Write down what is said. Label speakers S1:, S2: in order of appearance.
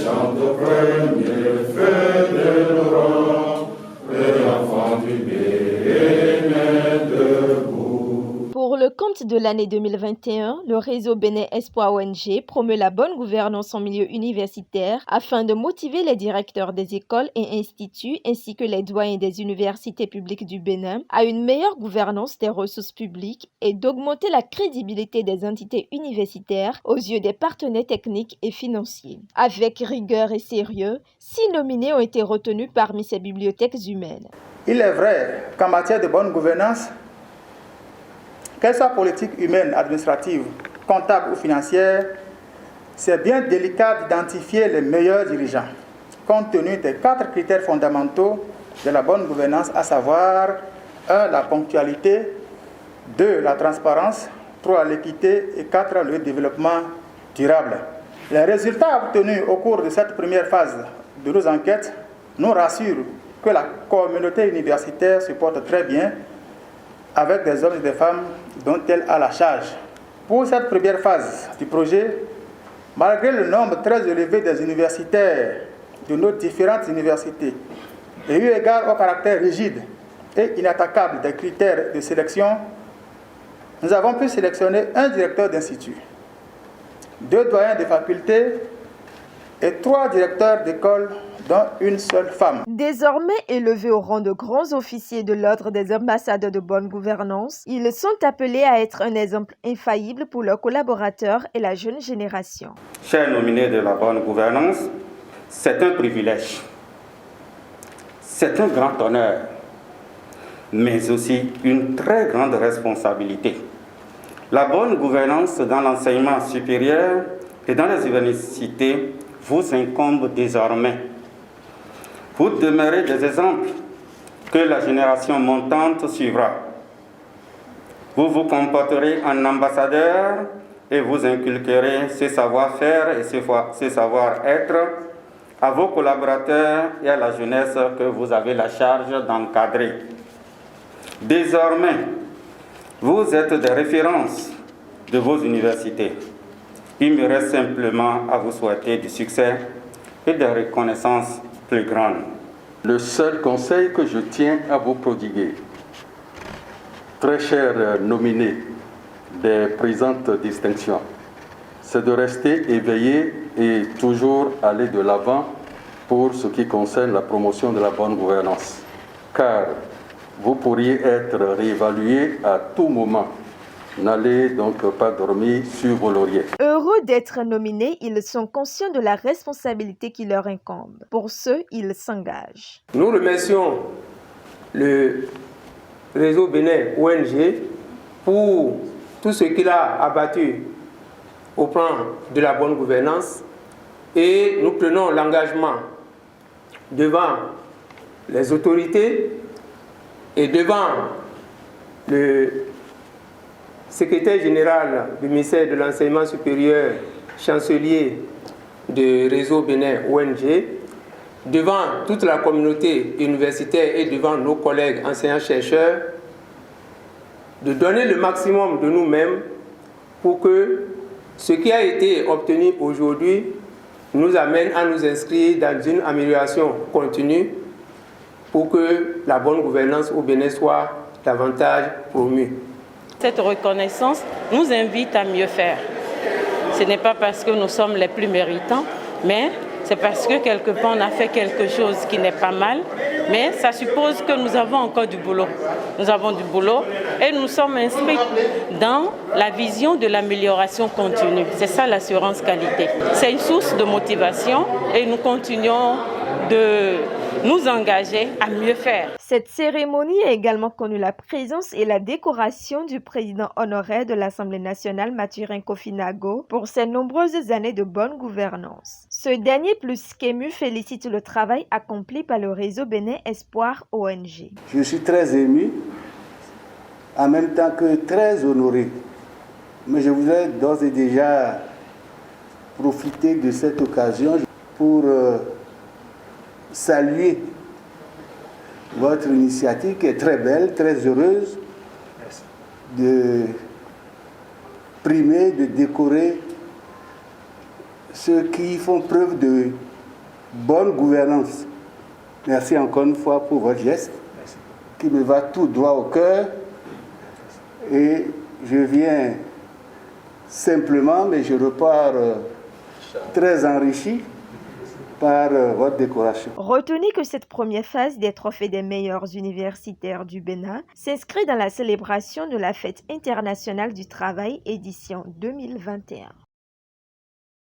S1: chante premier, fédérera, et enfant du Bénin debout.
S2: Pour le compte de l'année 2021, le réseau Bénin Espoir ONG promeut la bonne gouvernance en milieu universitaire afin de motiver les directeurs des écoles et instituts ainsi que les doyens des universités publiques du Bénin à une meilleure gouvernance des ressources publiques et d'augmenter la crédibilité des entités universitaires aux yeux des partenaires techniques et financiers. Avec rigueur et sérieux, 6 nominés ont été retenus parmi ces bibliothèques humaines.
S3: Il est vrai qu'en matière de bonne gouvernance, qu'elle soit politique, humaine, administrative, comptable ou financière, c'est bien délicat d'identifier les meilleurs dirigeants, compte tenu des 4 critères fondamentaux de la bonne gouvernance, à savoir 1. La ponctualité, 2. La transparence, 3. L'équité et 4. Le développement durable. Les résultats obtenus au cours de cette première phase de nos enquêtes nous rassurent que la communauté universitaire se porte très bien avec des hommes et des femmes dont elle a la charge. Pour cette première phase du projet, malgré le nombre très élevé des universitaires de nos différentes universités, et eu égard au caractère rigide et inattaquable des critères de sélection, nous avons pu sélectionner un directeur d'institut, 2 doyens de faculté et 3 directeurs d'école, dont une seule femme.
S2: Désormais élevés au rang de grands officiers de l'ordre des ambassadeurs de bonne gouvernance, ils sont appelés à être un exemple infaillible pour leurs collaborateurs et la jeune génération.
S4: Chers nominés de la bonne gouvernance, c'est un privilège, c'est un grand honneur, mais aussi une très grande responsabilité. La bonne gouvernance dans l'enseignement supérieur et dans les universités vous incombe désormais. Vous demeurez des exemples que la génération montante suivra. Vous vous comporterez en ambassadeur et vous inculquerez ces savoir-faire et ces savoir-être à vos collaborateurs et à la jeunesse que vous avez la charge d'encadrer. Désormais, vous êtes des références de vos universités. Il me reste simplement à vous souhaiter du succès et de reconnaissance plus grande.
S5: Le seul conseil que je tiens à vous prodiguer, très chers nominés des présentes distinctions, c'est de rester éveillés et toujours aller de l'avant pour ce qui concerne la promotion de la bonne gouvernance. Car vous pourriez être réévalué à tout moment. N'allez donc pas dormir sur vos lauriers.
S2: Heureux d'être nominés, ils sont conscients de la responsabilité qui leur incombe. Pour ce, ils s'engagent.
S6: Nous remercions le réseau Bénin ONG pour tout ce qu'il a abattu au plan de la bonne gouvernance et nous prenons l'engagement devant les autorités et devant le secrétaire général du ministère de l'Enseignement supérieur, chancelier du réseau Bénin ONG, devant toute la communauté universitaire et devant nos collègues enseignants-chercheurs, de donner le maximum de nous-mêmes pour que ce qui a été obtenu aujourd'hui nous amène à nous inscrire dans une amélioration continue pour que la bonne gouvernance au Bénin soit davantage promue.
S7: Cette reconnaissance nous invite à mieux faire. Ce n'est pas parce que nous sommes les plus méritants, mais c'est parce que quelque part on a fait quelque chose qui n'est pas mal, mais ça suppose que nous avons encore du boulot. Nous avons du boulot et nous sommes inscrits dans la vision de l'amélioration continue. C'est ça l'assurance qualité. C'est une source de motivation et nous continuons de nous engager à mieux faire.
S2: Cette cérémonie a également connu la présence et la décoration du président honoraire de l'Assemblée nationale, Mathurin Kofinago, pour ses nombreuses années de bonne gouvernance. Ce dernier, plus qu'ému, félicite le travail accompli par le réseau Bénin Espoir ONG.
S8: Je suis très ému, en même temps que très honoré. Mais je voudrais d'ores et déjà profiter de cette occasion pour saluer votre initiative qui est très belle, très heureuse, de primer, de décorer ceux qui font preuve de bonne gouvernance. Merci encore une fois pour votre geste qui me va tout droit au cœur. Et je viens simplement, mais je repars très enrichi par votre décoration.
S2: Retenez que cette première phase des trophées des meilleurs universitaires du Bénin s'inscrit dans la célébration de la Fête internationale du travail édition 2021.